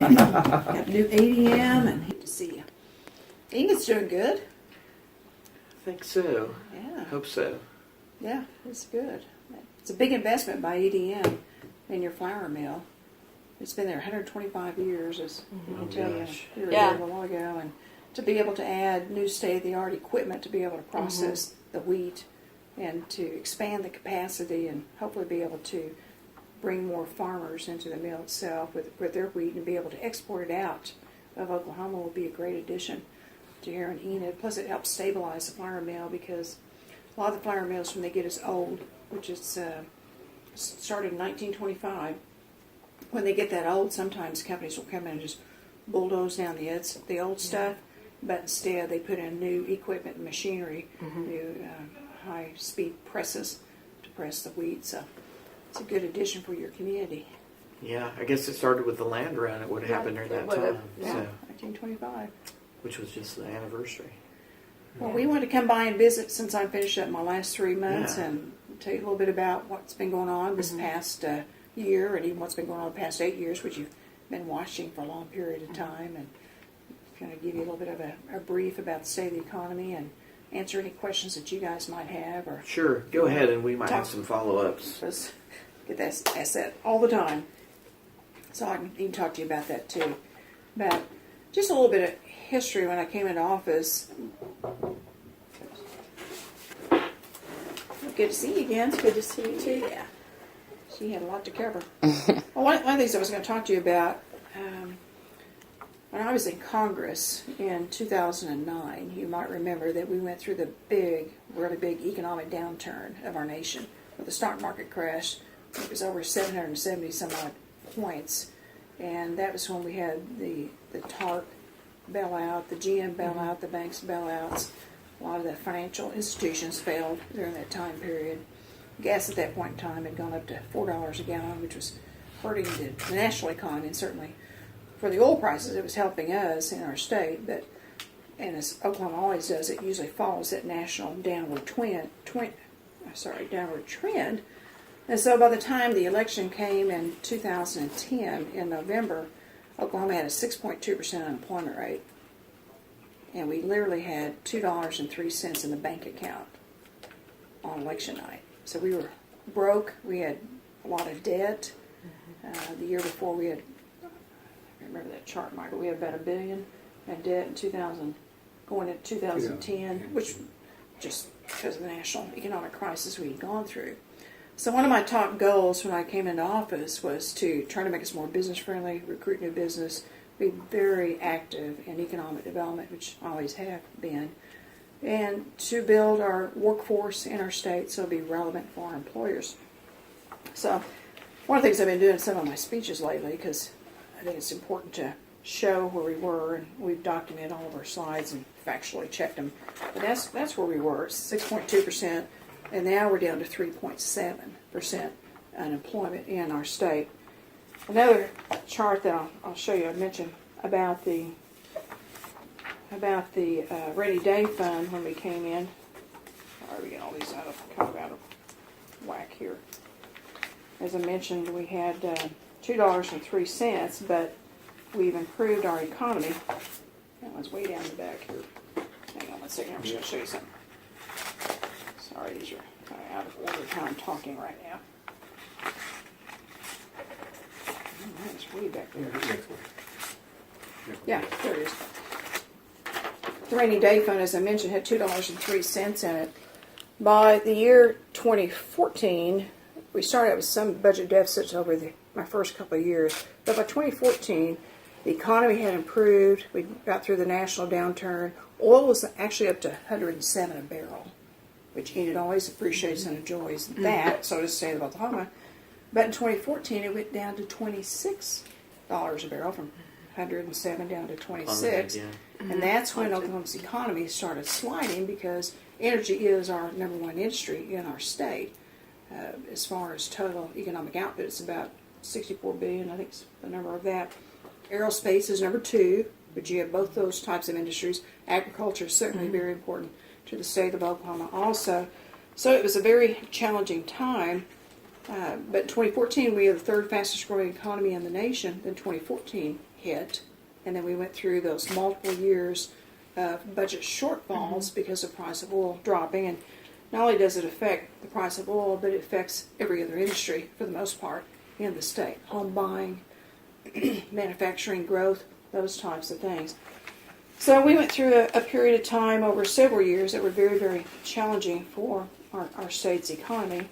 Got a new ADM, and good to see you. Ingrid's doing good. I think so. Yeah. Hope so. Yeah, it's good. It's a big investment by ADM in your flour mill. It's been there 125 years, as I'll tell you. We were there a while ago, and to be able to add new state-of-the-art equipment to be able to process the wheat and to expand the capacity and hopefully be able to bring more farmers into the mill itself with their wheat and be able to export it out of Oklahoma will be a great addition to here in Enid. Plus, it helps stabilize the flour mill because a lot of the flour mills, when they get as old, which is started in 1925, when they get that old, sometimes companies will come in and just bulldoze down the old stuff, but instead they put in new equipment and machinery, new high-speed presses to press the wheat. So it's a good addition for your community. Yeah, I guess it started with the land run. It would have happened during that time. Yeah, So, 1925. which was just the anniversary. Well, we wanted to come by and visit since I finished up my last 3 months and tell you a little bit about what's been going on this past year and even what's been going on the past 8 years, which you've been watching for a long period of time, and kind of give you a little bit of a brief about the state of the economy and answer any questions that you guys might have. Or Sure, go ahead, and we might have some follow-ups. Just get that asset all the time. So I can even talk to you about that too. But just a little bit of history when I came into office. Good to see you again. It's good to see you too. Yeah. She had a lot to cover. Well, one of the things I was going to talk to you about, when I was in Congress in 2009, you might remember that we went through the really big economic downturn of our nation with the stock market crash. It was over 770 some odd points, and that was when we had the Tort bailout, the GM bailout, the banks bailouts. A lot of the financial institutions failed during that time period. Gas at that point in time had gone up to $4 a gallon, which was hurting the national economy, and certainly for the oil prices, it was helping us in our state. And as Oklahoma always does, it usually follows that national downward trend. And so by the time the election came in 2010, in November, Oklahoma had a 6.2% unemployment rate. And we literally had $2.03 in the bank account on election night. So we were broke. We had a lot of debt. The year before we had, I remember that chart, Michael, we had about $1 billion in debt in going into 2010, which just because of the national economic crisis we had gone through. So one of my top goals when I came into office was to try to make us more business friendly, recruit new business, be very active in economic development, which I always have been, and to build our workforce in our state so it'll be relevant for our employers. So one of the things I've been doing in some of my speeches lately, because I think it's important to show where we were, and we've documented all of our slides and factually checked them, but that's where we were, 6.2%, and now we're down to 3.7% unemployment in our state. Another chart that I'll show you, I mentioned about the rainy day fund when we came in. Sorry, we get all these out of whack here. As I mentioned, we had $2.03, but we've improved our economy. That one's way down the back here. Hang on one second, I'm just going to show you something. Sorry, these are kind of out of order how I'm talking right now. It's way back there. Yeah, there it is. The rainy day fund, as I mentioned, had $2.03 in it. By the year 2014, we started out with some budget deficits over my first couple of years, but by 2014, the economy had improved. We got through the national downturn. Oil was actually up to 107 a barrel, which Enid always appreciates and enjoys that, so to say, about Oklahoma. But in 2014, it went down to $26 a barrel, from 107 down to 26. And that's when Oklahoma's economy started sliding, because energy is our number one industry in our state. As far as total economic output, it's about $64 billion, I think is the number of that. Aerospace is number 2, but you have both those types of industries. Agriculture is certainly very important to the state of Oklahoma also. So it was a very challenging time. But in 2014, we had the third fastest growing economy in the nation. Then 2014 hit, and then we went through those multiple years of budget shortfalls because of price of oil dropping. And not only does it affect the price of oil, but it affects every other industry for the most part in the state. Home buying, manufacturing growth, those types of things. So we went through a period of time over several years that were very, very challenging for our state's economy.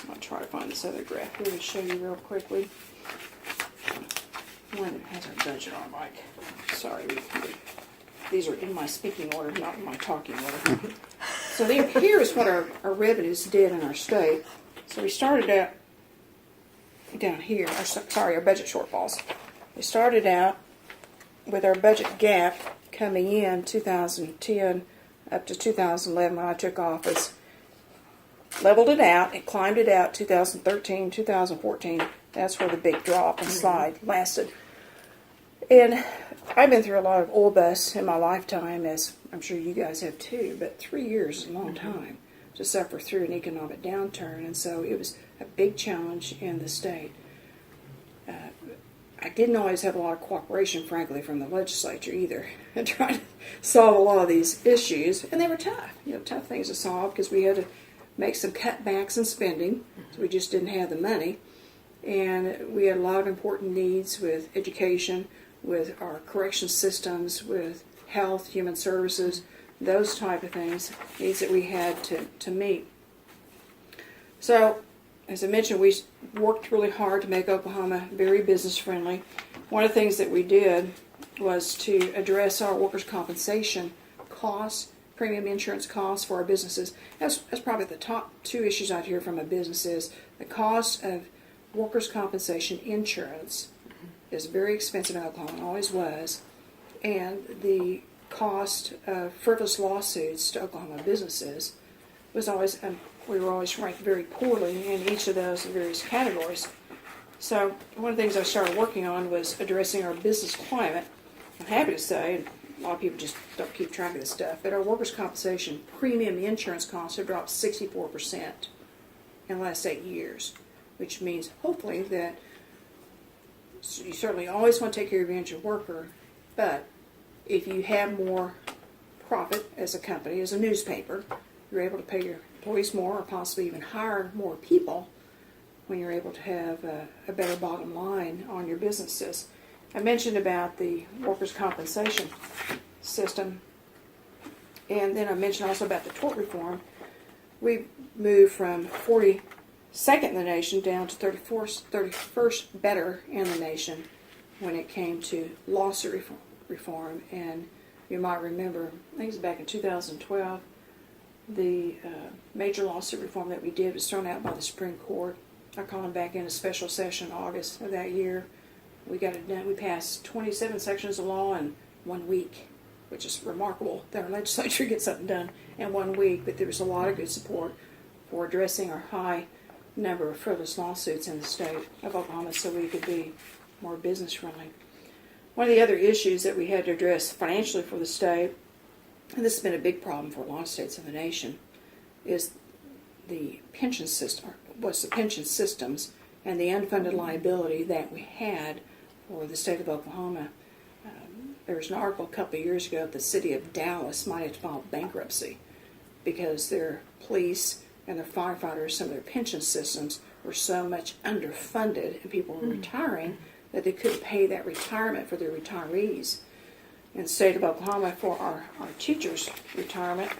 I'll try to find this other graph here to show you real quickly. One that has our budget on, Mike. Sorry, these are in my speaking order, not in my talking order. So here is what our revenues did in our state. So we started out down here, our budget shortfalls. We started out with our budget gap coming in 2010 up to 2011 when I took office. Leveled it out and climbed it out 2013, 2014. That's where the big drop and slide lasted. And I've been through a lot of oil busts in my lifetime, as I'm sure you guys have too, but 3 years is a long time to suffer through an economic downturn, and so it was a big challenge in the state. I didn't always have a lot of cooperation, frankly, from the legislature either, and trying to solve a lot of these issues, and they were tough, tough things to solve because we had to make some cutbacks in spending, so we just didn't have the money, and we had a lot of important needs with education, with our correction systems, with health, human services, those type of things, needs that we had to meet. So, as I mentioned, we worked really hard to make Oklahoma very business friendly. One of the things that we did was to address our workers' compensation costs, premium insurance costs for our businesses. That's probably the top two issues I'd hear from a business is the cost of workers' compensation insurance is very expensive in Oklahoma, always was, and the cost of frivolous lawsuits to Oklahoma businesses was always, we were always ranked very poorly in each of those various categories. So one of the things I started working on was addressing our business climate. I'm happy to say, and a lot of people just don't keep track of this stuff, but our workers' compensation premium insurance costs have dropped 64% in the last 8 years, which means hopefully that you certainly always want to take care of your injured worker, but if you have more profit as a company, as a newspaper, you're able to pay your employees more or possibly even hire more people when you're able to have a better bottom line on your businesses. I mentioned about the workers' compensation system, and then I mentioned also about the tort reform. We moved from 42nd in the nation down to 31st better in the nation when it came to lawsuit reform. And you might remember, I think it was back in 2012, the major lawsuit reform that we did was thrown out by the Supreme Court. I called them back in a special session in August of that year. We got it done. We passed 27 sections of law in 1 week, which is remarkable that our legislature gets something done in 1 week. But there was a lot of good support for addressing our high number of frivolous lawsuits in the state of Oklahoma so we could be more business friendly. One of the other issues that we had to address financially for the state, and this has been a big problem for a lot of states in the nation, is the pension system, the pension systems and the unfunded liability that we had for the state of Oklahoma. There was an article a couple of years ago that the city of Dallas might have to file bankruptcy because their police and their firefighters, some of their pension systems were so much underfunded and people were retiring that they couldn't pay that retirement for their retirees. In the state of Oklahoma, for our teachers' retirement,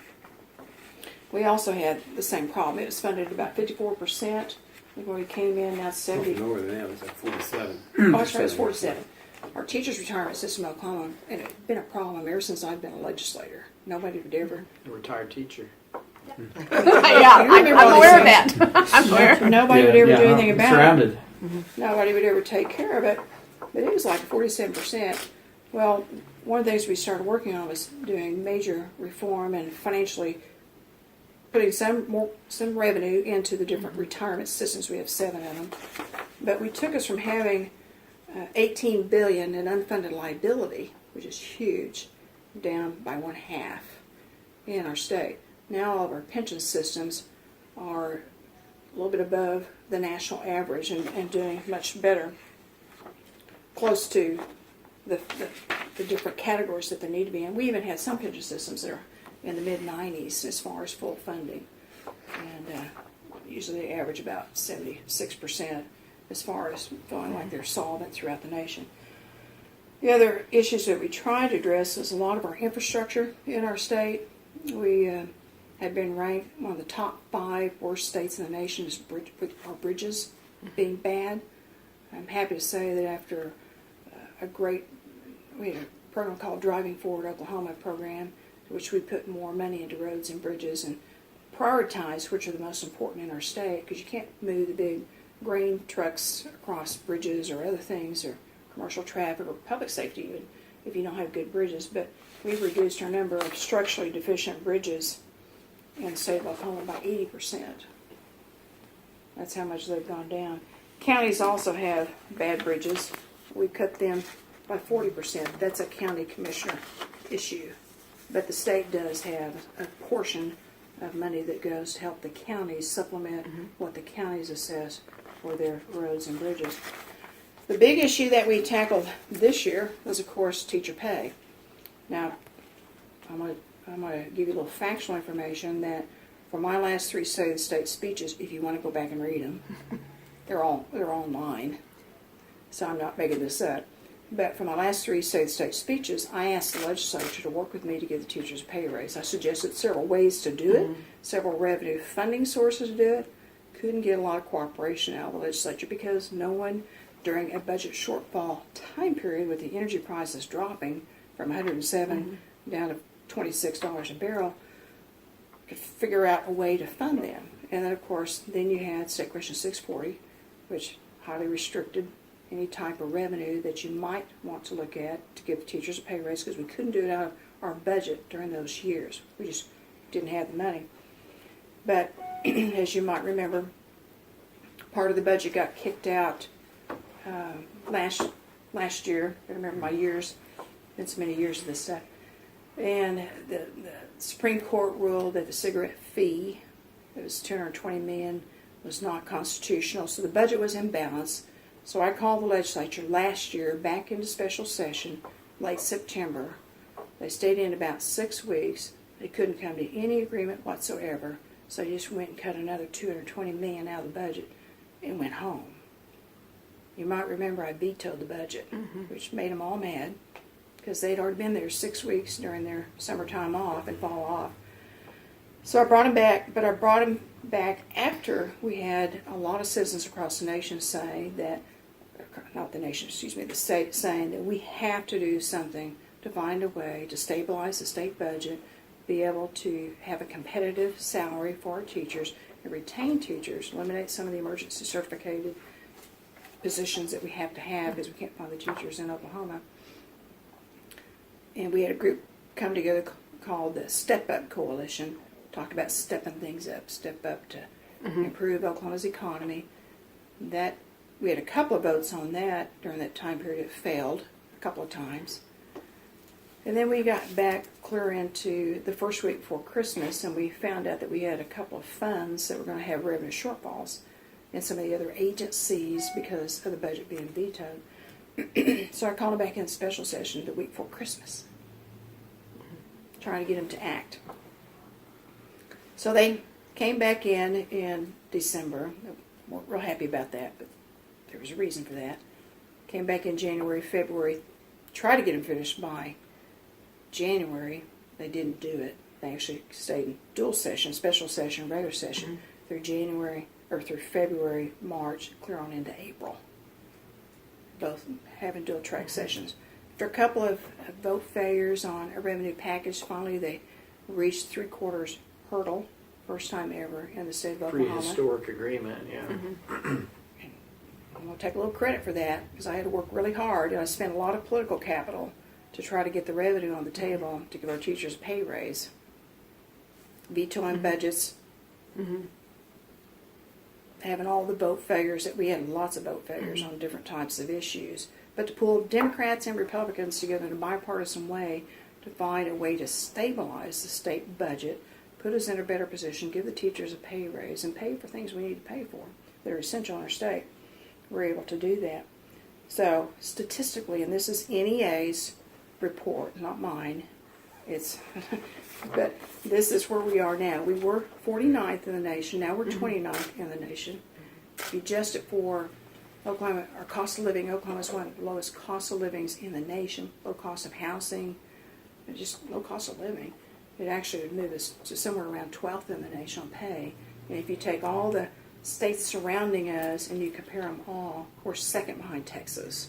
we also had the same problem. It was funded at about 54%. When we came in, now 70. Lower than that, it was like 47. Oh, that's right, it was 47. Our teachers' retirement system in Oklahoma, and it's been a problem ever since I've been a legislator. Nobody would ever. A retired teacher. Yeah, I'm aware of that. I'm aware. Nobody would ever do anything I'm about surrounded. it. Nobody would ever take care of it. But it was like 47%. Well, one of the things we started working on was doing major reform and financially putting some revenue into the different retirement systems. We have 7 of them. But we took us from having $18 billion in unfunded liability, which is huge, down by 1/2 in our state. Now all of our pension systems are a little bit above the national average and doing much better, close to the different categories that they need to be in. We even had some pension systems that are in the mid-90s as far as full funding. And usually they average about 76% as far as feeling like they're solvent throughout the nation. The other issues that we tried to address is a lot of our infrastructure in our state. We had been ranked one of the top 5 worst states in the nation as with our bridges being bad. I'm happy to say that after we had a program called Driving Forward Oklahoma program, which we put more money into roads and bridges and prioritize which are the most important in our state, because you can't move the big grain trucks across bridges or other things, or commercial traffic or public safety even, if you don't have good bridges. But we've reduced our number of structurally deficient bridges in the state of Oklahoma by 80%. That's how much they've gone down. Counties also have bad bridges. We cut them by 40%. That's a county commissioner issue. But the state does have a portion of money that goes to help the counties supplement what the counties assess for their roads and bridges. The big issue that we tackled this year was, of course, teacher pay. Now, I'm going to give you a little factual information that for my last 3 State of the State speeches, if you want to go back and read them, they're online, so I'm not making this up. But for my last 3 State of the State speeches, I asked the legislature to work with me to give the teachers a pay raise. I suggested several ways to do it, several revenue funding sources to do it. Couldn't get a lot of cooperation out of the legislature because no one, during a budget shortfall time period with the energy prices dropping from 107 down to $26 a barrel, could figure out a way to fund them. And then, of course, then you had State Question 640, which highly restricted any type of revenue that you might want to look at to give the teachers a pay raise, because we couldn't do it out of our budget during those years. We just didn't have the money. But as you might remember, part of the budget got kicked out last year. I remember my years. It's many years of this stuff. And the Supreme Court ruled that the cigarette fee, that was $220 million, was not constitutional. So the budget was in balance. So I called the legislature last year back into special session, late September. They stayed in about 6 weeks. They couldn't come to any agreement whatsoever. So they just went and cut another $220 million out of the budget and went home. You might remember I vetoed the budget, which made them all mad, because they'd already been there 6 weeks during their summertime off and fall off. So I brought him back, but I brought him back after we had a lot of citizens across the nation saying that, not the nation, excuse me, the state saying that we have to do something to find a way to stabilize the state budget, be able to have a competitive salary for our teachers, and retain teachers, eliminate some of the emergency certificated positions that we have to have because we can't find the teachers in Oklahoma. And we had a group come together called the Step Up Coalition, talked about stepping things up, step up to improve Oklahoma's economy. That we had a couple of votes on that during that time period. It failed a couple of times. And then we got back clear into the first week before Christmas, and we found out that we had a couple of funds that were going to have revenue shortfalls in some of the other agencies because of the budget being vetoed. So I called them back in special session the week before Christmas, trying to get them to act. So they came back in December. We weren't real happy about that, but there was a reason for that. Came back in January, February, tried to get them finished by January. They didn't do it. They actually stayed in dual session, special session, regular session through January, or through February, March, clear on into April. Both having dual track sessions. After a couple of vote failures on a revenue package, finally they reached 3/4 hurdle, first time ever in the state of Oklahoma. Prehistoric agreement, yeah. I'm going to take a little credit for that because I had to work really hard and I spent a lot of political capital to try to get the revenue on the table to give our teachers a pay raise. Vetoing budgets, having all the vote failures that we had, lots of vote failures on different types of issues. But to pull Democrats and Republicans together in a bipartisan way to find a way to stabilize the state budget, put us in a better position, give the teachers a pay raise, and pay for things we need to pay for that are essential in our state. We're able to do that. So statistically, and this is NEA's report, not mine, it's, but this is where we are now. We were 49th in the nation, now we're 29th in the nation. If you adjust it for Oklahoma, our cost of living, Oklahoma is one of the lowest cost of livings in the nation, low cost of housing, and just low cost of living. It actually would move us to somewhere around 12th in the nation on pay. And if you take all the states surrounding us and you compare them all, we're second behind Texas.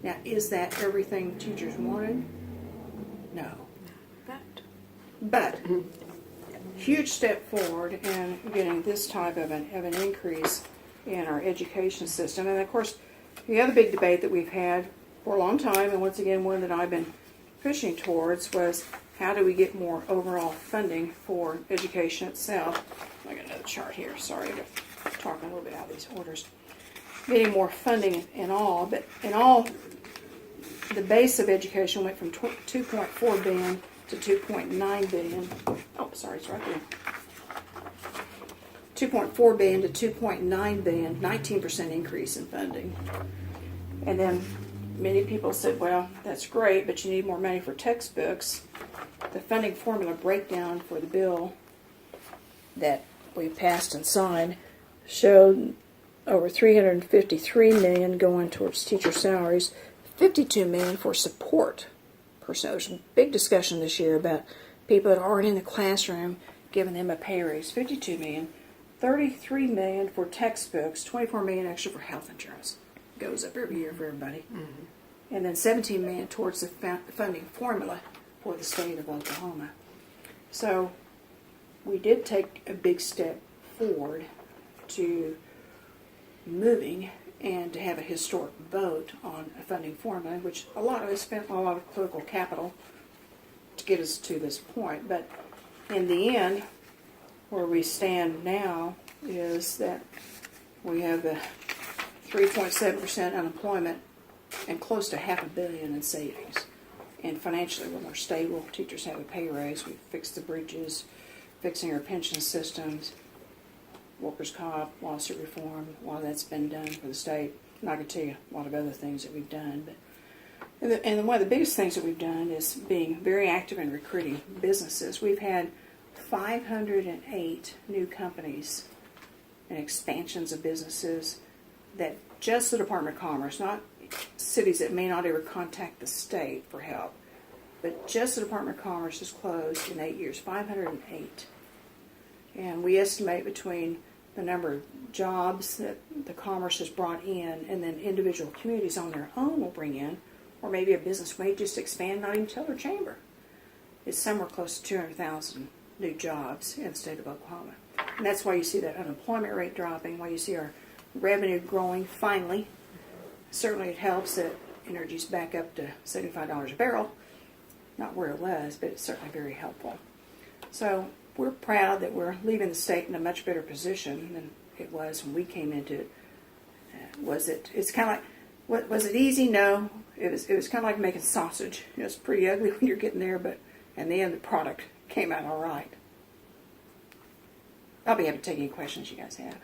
Now, is that everything teachers wanted? No. But huge step forward in getting this type of an increase in our education system. And of course, the other big debate that we've had for a long time, and once again one that I've been pushing towards, was how do we get more overall funding for education itself. I got another chart here, sorry, I'm talking a little bit out of these orders. Getting more funding in all, but in all, the base of education went from 2.4 billion to 2.9 billion. Oh, sorry, it's right there. 2.4 billion to 2.9 billion, 19% increase in funding. And then many people said, well, that's great, but you need more money for textbooks. The funding formula breakdown for the bill that we passed and signed showed over 353 million going towards teacher salaries, 52 million for support personnel. There's a big discussion this year about people that aren't in the classroom, giving them a pay raise. 52 million, 33 million for textbooks, 24 million extra for health insurance. Goes up every year for everybody. Mm-hmm. And then 17 million towards the funding formula for the state of Oklahoma. So we did take a big step forward to moving and to have a historic vote on a funding formula, which a lot of us spent a lot of political capital to get us to this point. But in the end, where we stand now is that we have the 3.7% unemployment and close to $500 million in savings. And financially, we're more stable. Teachers have a pay raise. We've fixed the bridges, fixing our pension systems, workers' comp, lawsuit reform. A lot of that's been done for the state. I'm not going to tell you a lot of other things that we've done. But and one of the biggest things that we've done is being very active in recruiting businesses. We've had 508 new companies and expansions of businesses that just the Department of Commerce, not cities that may not ever contact the state for help, but just the Department of Commerce has closed in 8 years, 508. And we estimate between the number of jobs that the Commerce has brought in and then individual communities on their own will bring in, or maybe a business may just expand, not even tell their chamber. It's somewhere close to 200,000 new jobs in the state of Oklahoma. And that's why you see that unemployment rate dropping, why you see our revenue growing finally. Certainly it helps that energy's back up to $75 a barrel. Not where it was, but it's certainly very helpful. So we're proud that we're leaving the state in a much better position than it was when we came into it. It's kind of like, was it easy? No. It was kind of like making sausage. It's pretty ugly when you're getting there, but in the end the product came out all right. I'll be happy to take any questions you guys have.